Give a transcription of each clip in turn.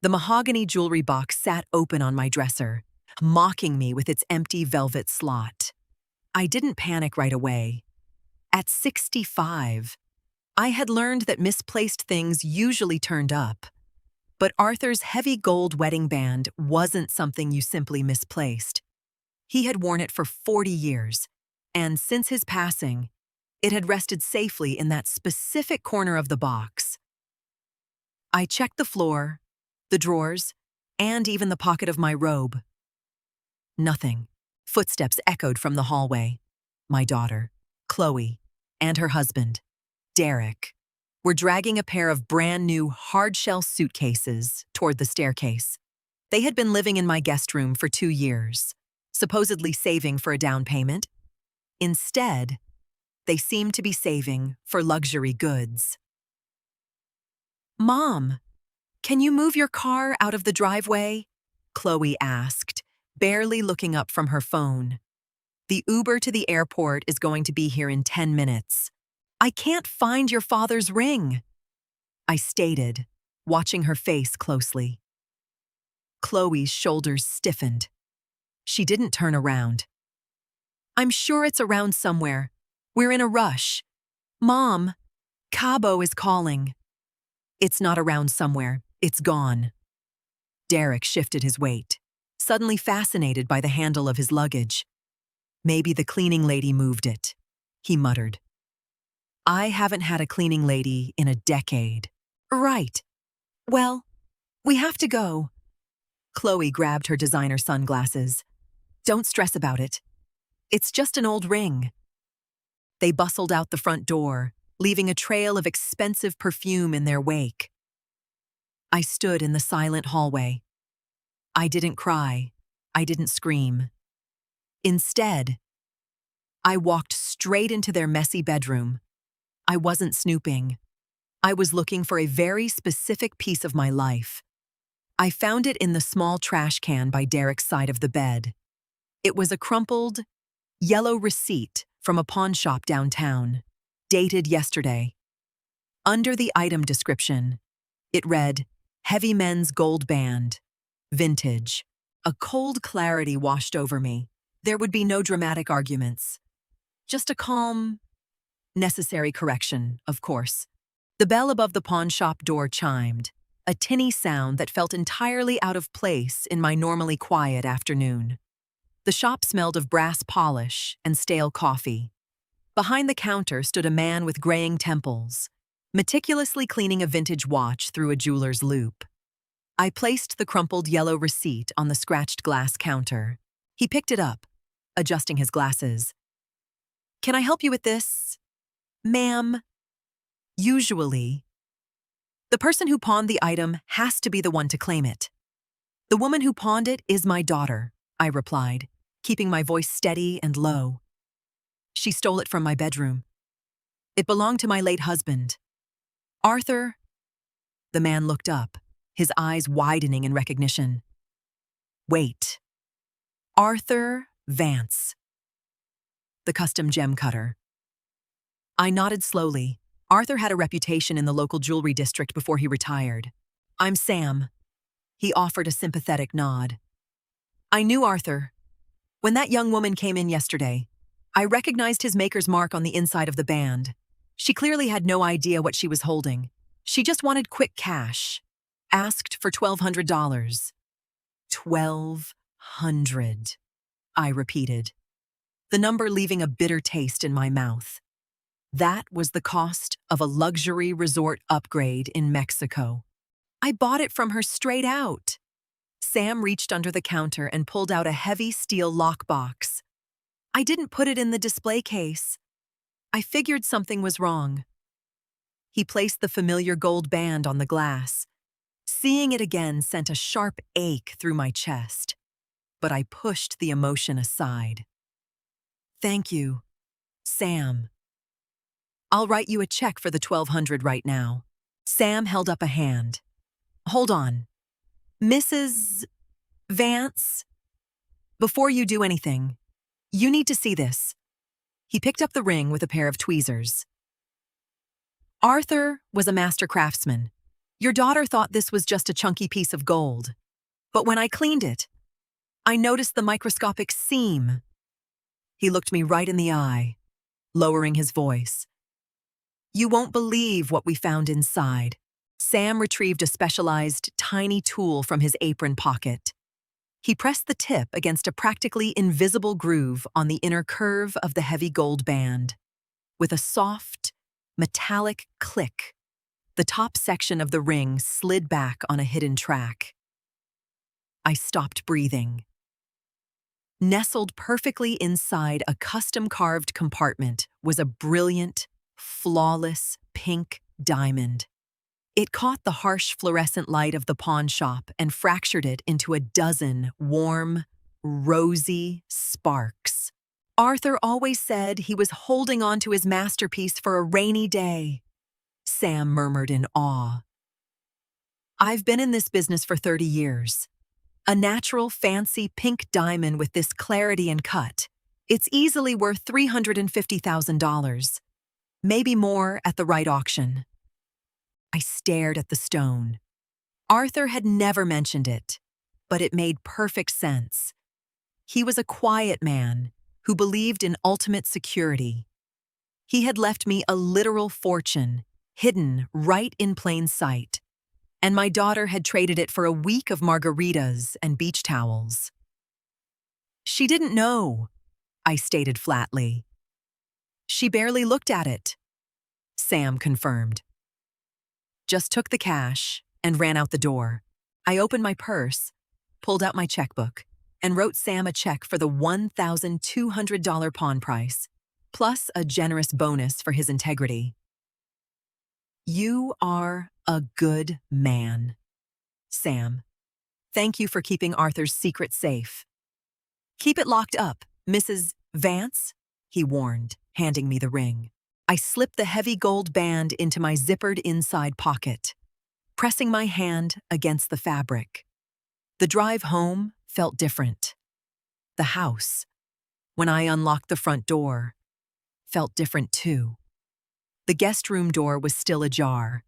The mahogany jewelry box sat open on my dresser, mocking me with its empty velvet slot. I didn't panic right away. At 65, I had learned that misplaced things usually turned up. But Arthur's heavy gold wedding band wasn't something you simply misplaced. He had worn it for 40 years, and since his passing, it had rested safely in that specific corner of the box. I checked the floor, the drawers, and even the pocket of my robe. Nothing. Footsteps echoed from the hallway. My daughter, Chloe, and her husband, Derek, were dragging a pair of brand-new hard-shell suitcases toward the staircase. They had been living in my guest room for 2 years, supposedly saving for a down payment. Instead, they seemed to be saving for luxury goods. "Mom, can you move your car out of the driveway?" Chloe asked, barely looking up from her phone. "The Uber to the airport is going to be here in 10 minutes. I can't find your father's ring," I stated, watching her face closely. Chloe's shoulders stiffened. She didn't turn around. "I'm sure it's around somewhere. We're in a rush. Mom, Cabo is calling." "It's not around somewhere. It's gone." Derek shifted his weight, suddenly fascinated by the handle of his luggage. "Maybe the cleaning lady moved it," he muttered. "I haven't had a cleaning lady in a decade." "Right. Well, we have to go." Chloe grabbed her designer sunglasses. "Don't stress about it. It's just an old ring." They bustled out the front door, leaving a trail of expensive perfume in their wake. I stood in the silent hallway. I didn't cry. I didn't scream. Instead, I walked straight into their messy bedroom. I wasn't snooping. I was looking for a very specific piece of my life. I found it in the small trash can by Derek's side of the bed. It was a crumpled, yellow receipt from a pawn shop downtown, dated yesterday. Under the item description, it read, "Heavy men's gold band, vintage." A cold clarity washed over me. There would be no dramatic arguments. Just a calm, necessary correction, of course. The bell above the pawn shop door chimed, a tinny sound that felt entirely out of place in my normally quiet afternoon. The shop smelled of brass polish and stale coffee. Behind the counter stood a man with graying temples, meticulously cleaning a vintage watch through a jeweler's loop. I placed the crumpled yellow receipt on the scratched glass counter. He picked it up, adjusting his glasses. "Can I help you with this, ma'am?" Usually, the person who pawned the item has to be the one to claim it. "The woman who pawned it is my daughter," I replied, keeping my voice steady and low. "She stole it from my bedroom. It belonged to my late husband, Arthur." The man looked up, his eyes widening in recognition. "Wait. Arthur Vance, the custom gem cutter." I nodded slowly. Arthur had a reputation in the local jewelry district before he retired. "I'm Sam." He offered a sympathetic nod. "I knew Arthur. When that young woman came in yesterday, I recognized his maker's mark on the inside of the band. She clearly had no idea what she was holding. She just wanted quick cash. Asked for $1,200. $1,200, I repeated, the number leaving a bitter taste in my mouth. That was the cost of a luxury resort upgrade in Mexico. I bought it from her straight out. Sam reached under the counter and pulled out a heavy steel lockbox. I didn't put it in the display case. I figured something was wrong. He placed the familiar gold band on the glass. Seeing it again sent a sharp ache through my chest, but I pushed the emotion aside. "Thank you, Sam. I'll write you a check for the $1,200 right now." Sam held up a hand. "Hold on. Mrs. Vance, before you do anything, you need to see this." He picked up the ring with a pair of tweezers. Arthur was a master craftsman. Your daughter thought this was just a chunky piece of gold. But when I cleaned it, I noticed the microscopic seam. He looked me right in the eye, lowering his voice. You won't believe what we found inside. Sam retrieved a specialized, tiny tool from his apron pocket. He pressed the tip against a practically invisible groove on the inner curve of the heavy gold band. With a soft, metallic click, the top section of the ring slid back on a hidden track. I stopped breathing. Nestled perfectly inside a custom-carved compartment was a brilliant, flawless pink diamond. It caught the harsh fluorescent light of the pawn shop and fractured it into a dozen warm, rosy sparks. Arthur always said he was holding on to his masterpiece for a rainy day, Sam murmured in awe. I've been in this business for 30 years. A natural, fancy pink diamond with this clarity and cut. It's easily worth $350,000. Maybe more at the right auction. I stared at the stone. Arthur had never mentioned it, but it made perfect sense. He was a quiet man who believed in ultimate security. He had left me a literal fortune, hidden right in plain sight, and my daughter had traded it for a week of margaritas and beach towels. She didn't know, I stated flatly. She barely looked at it, Sam confirmed. Just took the cash and ran out the door. I opened my purse, pulled out my checkbook, and wrote Sam a check for the $1,200 pawn price, plus a generous bonus for his integrity. You are a good man, Sam. Thank you for keeping Arthur's secret safe. Keep it locked up, Mrs. Vance, he warned, handing me the ring. I slipped the heavy gold band into my zippered inside pocket, pressing my hand against the fabric. The drive home felt different. The house, when I unlocked the front door, felt different too. The guest room door was still ajar,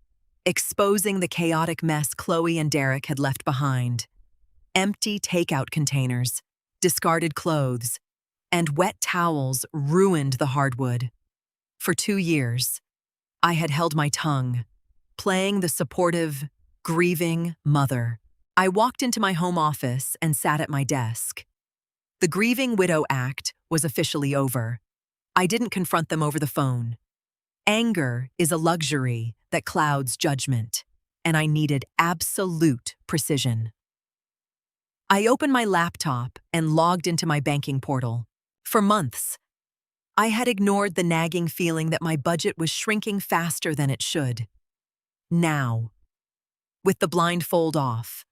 exposing the chaotic mess Chloe and Derek had left behind. Empty takeout containers, discarded clothes, and wet towels ruined the hardwood. For 2 years, I had held my tongue, playing the supportive, grieving mother. I walked into my home office and sat at my desk. The grieving widow act was officially over. I didn't confront them over the phone. Anger is a luxury that clouds judgment, and I needed absolute precision. I opened my laptop and logged into my banking portal. For months, I had ignored the nagging feeling that my budget was shrinking faster than it should. Now, with the blindfold off,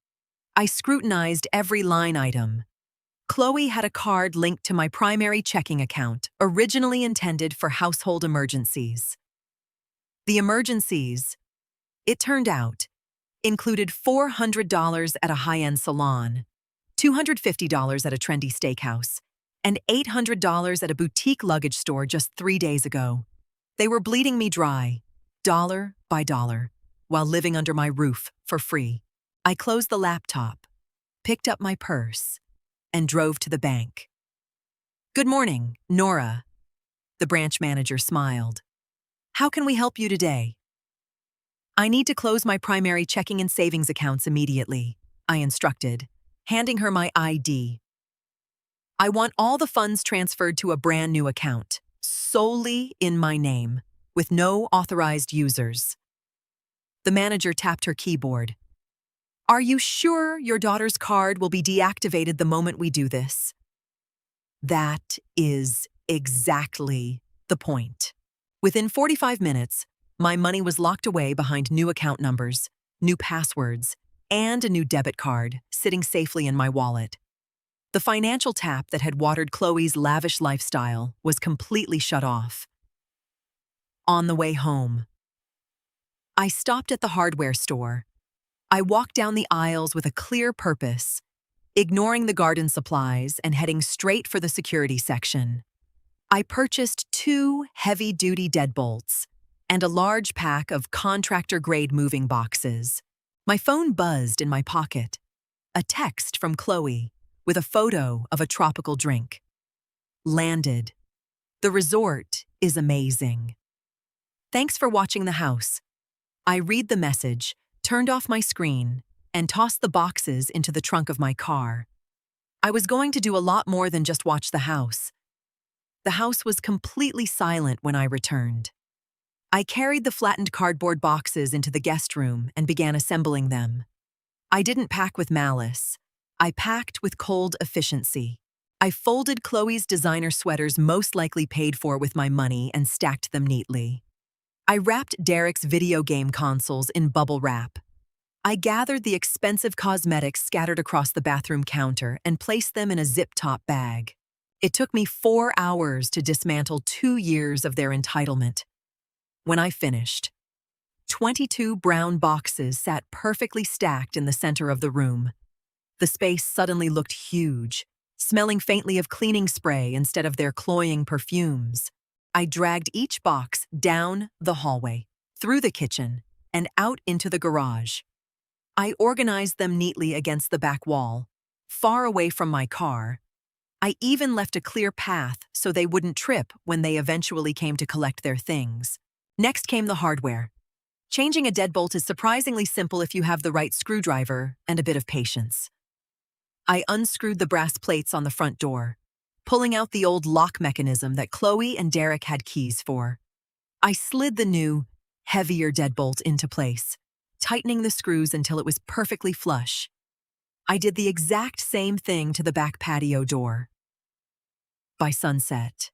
I scrutinized every line item. Chloe had a card linked to my primary checking account, originally intended for household emergencies. The emergencies, it turned out, included $400 at a high-end salon, $250 at a trendy steakhouse, and $800 at a boutique luggage store just 3 days ago. They were bleeding me dry, dollar by dollar, while living under my roof for free. I closed the laptop, picked up my purse, and drove to the bank. Good morning, Nora. The branch manager smiled. How can we help you today? I need to close my primary checking and savings accounts immediately, I instructed, handing her my ID. I want all the funds transferred to a brand new account, solely in my name, with no authorized users. The manager tapped her keyboard. Are you sure your daughter's card will be deactivated the moment we do this? That is exactly the point. Within 45 minutes, my money was locked away behind new account numbers, new passwords, and a new debit card sitting safely in my wallet. The financial tap that had watered Chloe's lavish lifestyle was completely shut off. On the way home, I stopped at the hardware store. I walked down the aisles with a clear purpose, ignoring the garden supplies and heading straight for the security section. I purchased 2 heavy-duty deadbolts and a large pack of contractor-grade moving boxes. My phone buzzed in my pocket. A text from Chloe with a photo of a tropical drink. Landed. The resort is amazing. Thanks for watching the house. I read the message, turned off my screen, and tossed the boxes into the trunk of my car. I was going to do a lot more than just watch the house. The house was completely silent when I returned. I carried the flattened cardboard boxes into the guest room and began assembling them. I didn't pack with malice. I packed with cold efficiency. I folded Chloe's designer sweaters most likely paid for with my money and stacked them neatly. I wrapped Derek's video game consoles in bubble wrap. I gathered the expensive cosmetics scattered across the bathroom counter and placed them in a zip-top bag. It took me 4 hours to dismantle 2 years of their entitlement. When I finished, 22 brown boxes sat perfectly stacked in the center of the room. The space suddenly looked huge, smelling faintly of cleaning spray instead of their cloying perfumes. I dragged each box down the hallway, through the kitchen, and out into the garage. I organized them neatly against the back wall, far away from my car. I even left a clear path so they wouldn't trip when they eventually came to collect their things. Next came the hardware. Changing a deadbolt is surprisingly simple if you have the right screwdriver and a bit of patience. I unscrewed the brass plates on the front door, pulling out the old lock mechanism that Chloe and Derek had keys for. I slid the new, heavier deadbolt into place, tightening the screws until it was perfectly flush. I did the exact same thing to the back patio door. By sunset,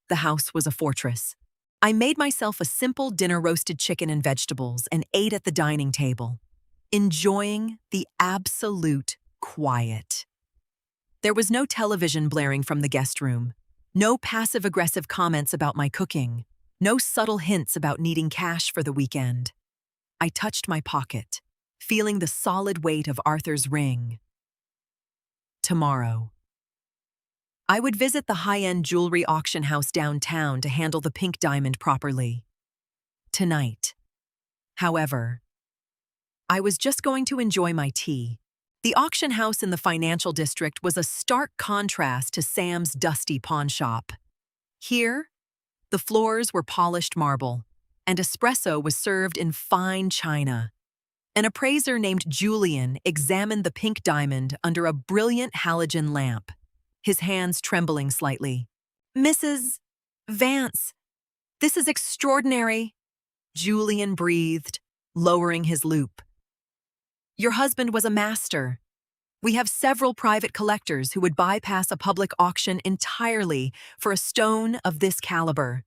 the house was a fortress. I made myself a simple dinner roasted chicken and vegetables and ate at the dining table, enjoying the absolute quiet. There was no television blaring from the guest room, no passive-aggressive comments about my cooking, no subtle hints about needing cash for the weekend. I touched my pocket, feeling the solid weight of Arthur's ring. Tomorrow, I would visit the high-end jewelry auction house downtown to handle the pink diamond properly. Tonight, however, I was just going to enjoy my tea. The auction house in the financial district was a stark contrast to Sam's dusty pawn shop. Here, the floors were polished marble, and espresso was served in fine china. An appraiser named Julian examined the pink diamond under a brilliant halogen lamp, his hands trembling slightly. "Mrs. Vance, this is extraordinary," Julian breathed, lowering his loupe. "Your husband was a master. We have several private collectors who would bypass a public auction entirely for a stone of this caliber.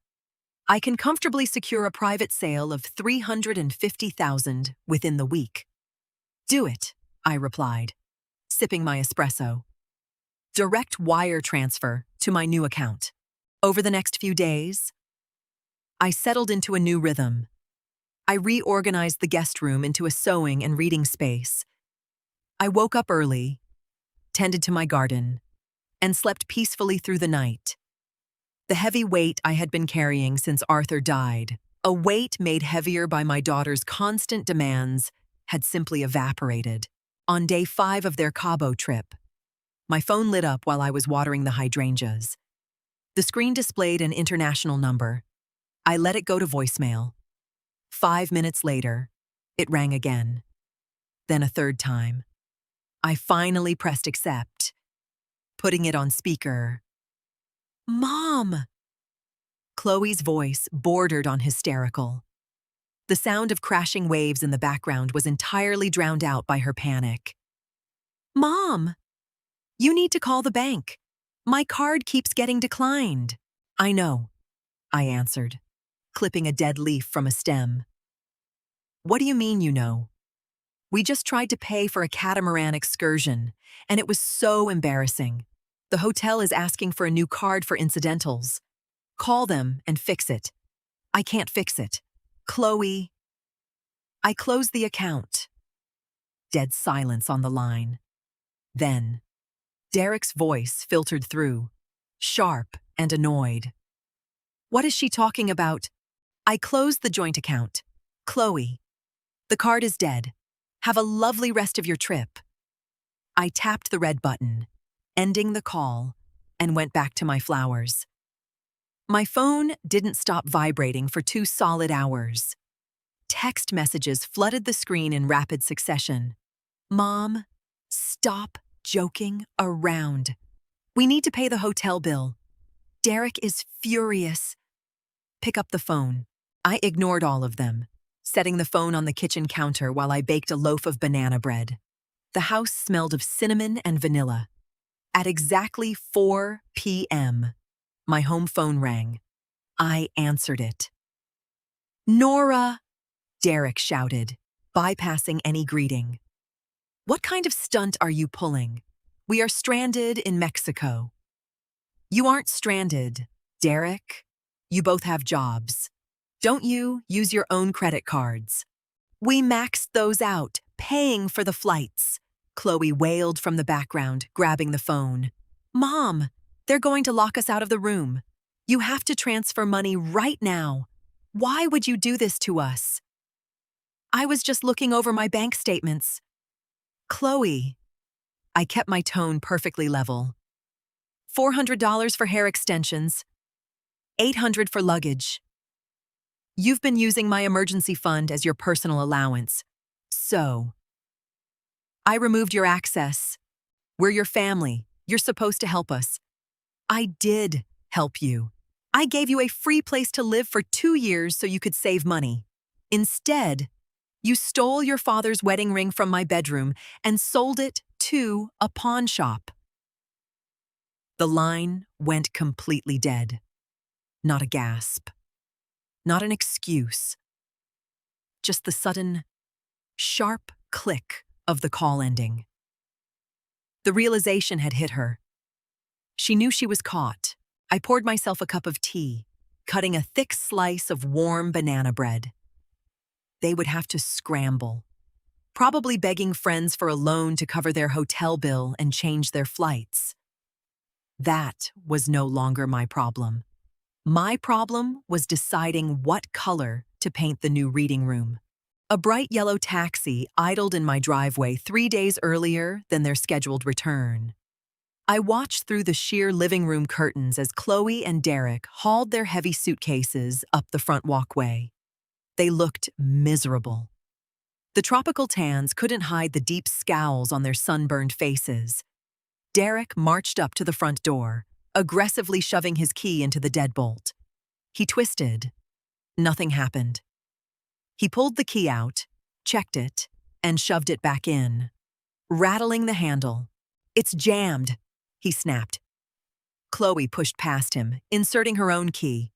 I can comfortably secure a private sale of $350,000 within the week." "Do it," I replied, sipping my espresso. "Direct wire transfer to my new account." Over the next few days, I settled into a new rhythm. I reorganized the guest room into a sewing and reading space. I woke up early, tended to my garden, and slept peacefully through the night. The heavy weight I had been carrying since Arthur died, a weight made heavier by my daughter's constant demands, had simply evaporated. On day 5 of their Cabo trip, my phone lit up while I was watering the hydrangeas. The screen displayed an international number. I let it go to voicemail. 5 minutes later, it rang again. Then a third time. I finally pressed accept, putting it on speaker. "Mom!" Chloe's voice bordered on hysterical. The sound of crashing waves in the background was entirely drowned out by her panic. "Mom! You need to call the bank. My card keeps getting declined." "I know," I answered, clipping a dead leaf from a stem. "What do you mean you know? We just tried to pay for a catamaran excursion, and it was so embarrassing. The hotel is asking for a new card for incidentals. Call them and fix it." "I can't fix it. Chloe." I closed the account. Dead silence on the line. Then, Derek's voice filtered through, sharp and annoyed. "What is she talking about? I closed the joint account. Chloe. The card is dead. Have a lovely rest of your trip. I tapped the red button, ending the call, and went back to my flowers. My phone didn't stop vibrating for 2 solid hours. Text messages flooded the screen in rapid succession. Mom, stop joking around. We need to pay the hotel bill. Derek is furious. Pick up the phone. I ignored all of them, setting the phone on the kitchen counter while I baked a loaf of banana bread. The house smelled of cinnamon and vanilla. At exactly 4 p.m., my home phone rang. I answered it. Nora, Derek shouted, bypassing any greeting. What kind of stunt are you pulling? We are stranded in Mexico. You aren't stranded, Derek. You both have jobs. Don't you use your own credit cards? We maxed those out, paying for the flights. Chloe wailed from the background, grabbing the phone. Mom, they're going to lock us out of the room. You have to transfer money right now. Why would you do this to us? I was just looking over my bank statements. Chloe. I kept my tone perfectly level. $400 for hair extensions. $800 for luggage. You've been using my emergency fund as your personal allowance. So, I removed your access. We're your family. You're supposed to help us. I did help you. I gave you a free place to live for 2 years so you could save money. Instead, you stole your father's wedding ring from my bedroom and sold it to a pawn shop. The line went completely dead. Not a gasp. Not an excuse. Just the sudden, sharp click of the call ending. The realization had hit her. She knew she was caught. I poured myself a cup of tea, cutting a thick slice of warm banana bread. They would have to scramble, probably begging friends for a loan to cover their hotel bill and change their flights. That was no longer my problem. My problem was deciding what color to paint the new reading room. A bright yellow taxi idled in my driveway 3 days earlier than their scheduled return. I watched through the sheer living room curtains as Chloe and Derek hauled their heavy suitcases up the front walkway. They looked miserable. The tropical tans couldn't hide the deep scowls on their sunburned faces. Derek marched up to the front door, aggressively shoving his key into the deadbolt. He twisted. Nothing happened. He pulled the key out, checked it, and shoved it back in, rattling the handle. It's jammed, he snapped. Chloe pushed past him, inserting her own key.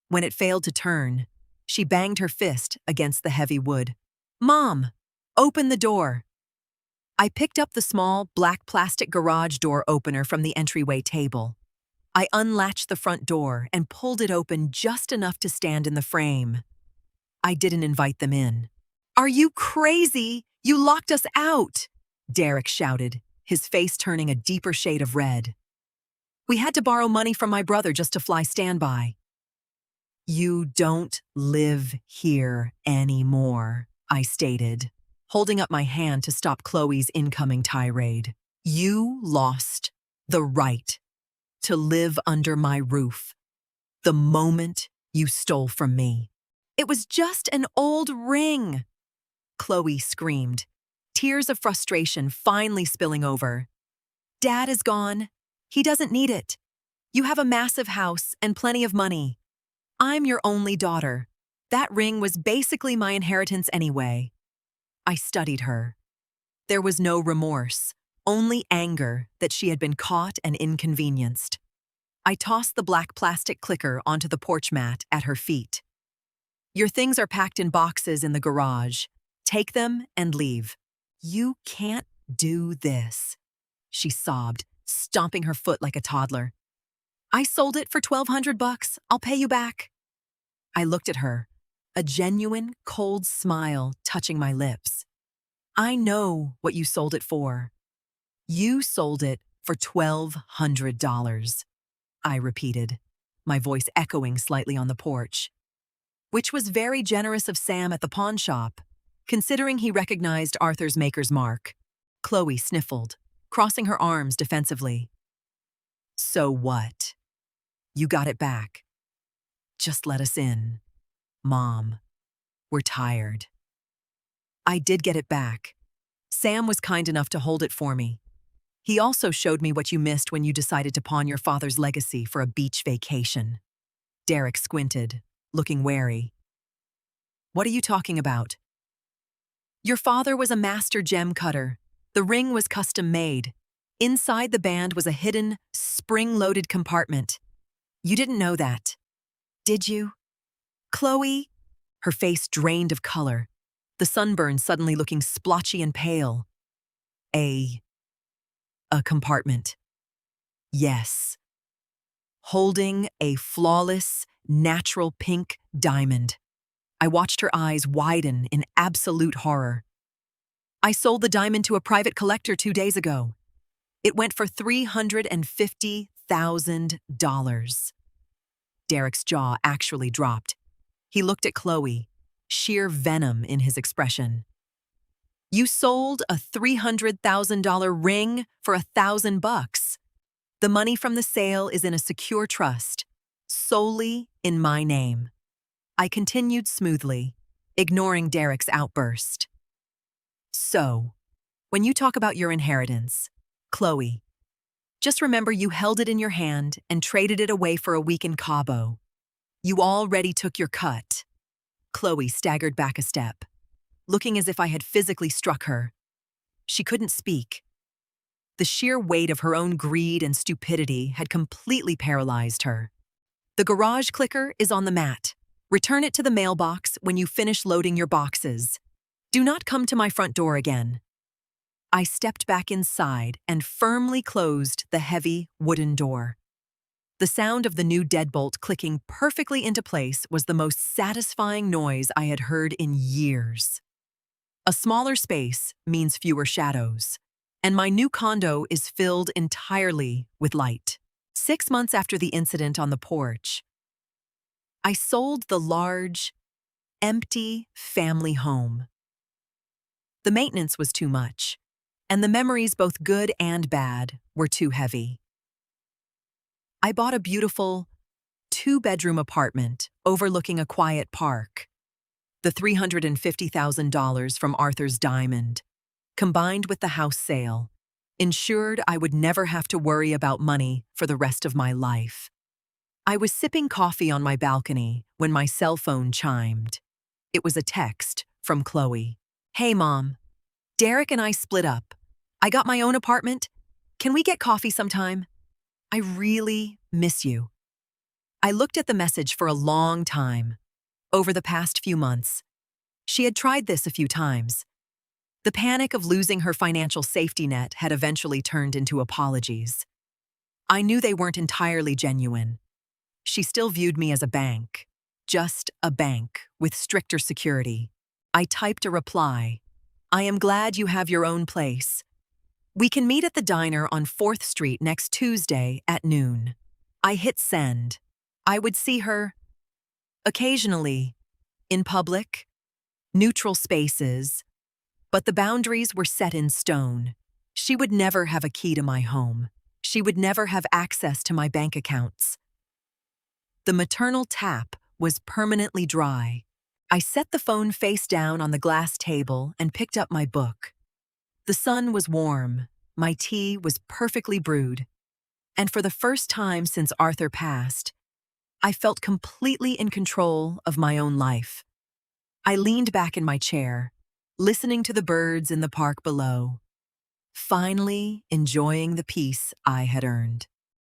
When it failed to turn, she banged her fist against the heavy wood. Mom, open the door. I picked up the small, black plastic garage door opener from the entryway table. I unlatched the front door and pulled it open just enough to stand in the frame. I didn't invite them in. Are you crazy? You locked us out, Derek shouted, his face turning a deeper shade of red. We had to borrow money from my brother just to fly standby. You don't live here anymore, I stated, holding up my hand to stop Chloe's incoming tirade. You lost the right to live under my roof the moment you stole from me. It was just an old ring, Chloe screamed, tears of frustration finally spilling over. Dad is gone. He doesn't need it. You have a massive house and plenty of money. I'm your only daughter. That ring was basically my inheritance anyway. I studied her. There was no remorse, only anger that she had been caught and inconvenienced. I tossed the black plastic clicker onto the porch mat at her feet. Your things are packed in boxes in the garage. Take them and leave. You can't do this, she sobbed, stomping her foot like a toddler. I sold it for $1,200. I'll pay you back. I looked at her, a genuine, cold smile touching my lips. I know what you sold it for. You sold it for $1,200, I repeated, my voice echoing slightly on the porch. Which was very generous of Sam at the pawn shop. Considering he recognized Arthur's maker's mark, Chloe sniffled, crossing her arms defensively. So what? You got it back. Just let us in. Mom, we're tired. I did get it back. Sam was kind enough to hold it for me. He also showed me what you missed when you decided to pawn your father's legacy for a beach vacation. Derek squinted, looking wary. What are you talking about? Your father was a master gem cutter. The ring was custom made. Inside the band was a hidden, spring-loaded compartment. You didn't know that, did you? Chloe? Her face drained of color, the sunburn suddenly looking splotchy and pale. A compartment. Yes. Holding a flawless, natural pink diamond. I watched her eyes widen in absolute horror. I sold the diamond to a private collector 2 days ago. It went for $350,000. Derek's jaw actually dropped. He looked at Chloe, sheer venom in his expression. You sold a $300,000 ring for $1,000. The money from the sale is in a secure trust, solely in my name. I continued smoothly, ignoring Derek's outburst. So, when you talk about your inheritance, Chloe, just remember you held it in your hand and traded it away for a week in Cabo. You already took your cut. Chloe staggered back a step, looking as if I had physically struck her. She couldn't speak. The sheer weight of her own greed and stupidity had completely paralyzed her. The garage clicker is on the mat. Return it to the mailbox when you finish loading your boxes. Do not come to my front door again. I stepped back inside and firmly closed the heavy wooden door. The sound of the new deadbolt clicking perfectly into place was the most satisfying noise I had heard in years. A smaller space means fewer shadows, and my new condo is filled entirely with light. 6 months after the incident on the porch, I sold the large, empty family home. The maintenance was too much, and the memories, both good and bad, were too heavy. I bought a beautiful 2-bedroom apartment overlooking a quiet park. The $350,000 from Arthur's diamond, combined with the house sale, ensured I would never have to worry about money for the rest of my life. I was sipping coffee on my balcony when my cell phone chimed. It was a text from Chloe. Hey, Mom. Derek and I split up. I got my own apartment. Can we get coffee sometime? I really miss you. I looked at the message for a long time. Over the past few months, she had tried this a few times. The panic of losing her financial safety net had eventually turned into apologies. I knew they weren't entirely genuine. She still viewed me as a bank, just a bank with stricter security. I typed a reply. I am glad you have your own place. We can meet at the diner on 4th Street next Tuesday at noon. I hit send. I would see her occasionally, in public, neutral spaces, but the boundaries were set in stone. She would never have a key to my home. She would never have access to my bank accounts. The maternal tap was permanently dry. I set the phone face down on the glass table and picked up my book. The sun was warm, my tea was perfectly brewed, and for the first time since Arthur passed, I felt completely in control of my own life. I leaned back in my chair, listening to the birds in the park below, finally enjoying the peace I had earned.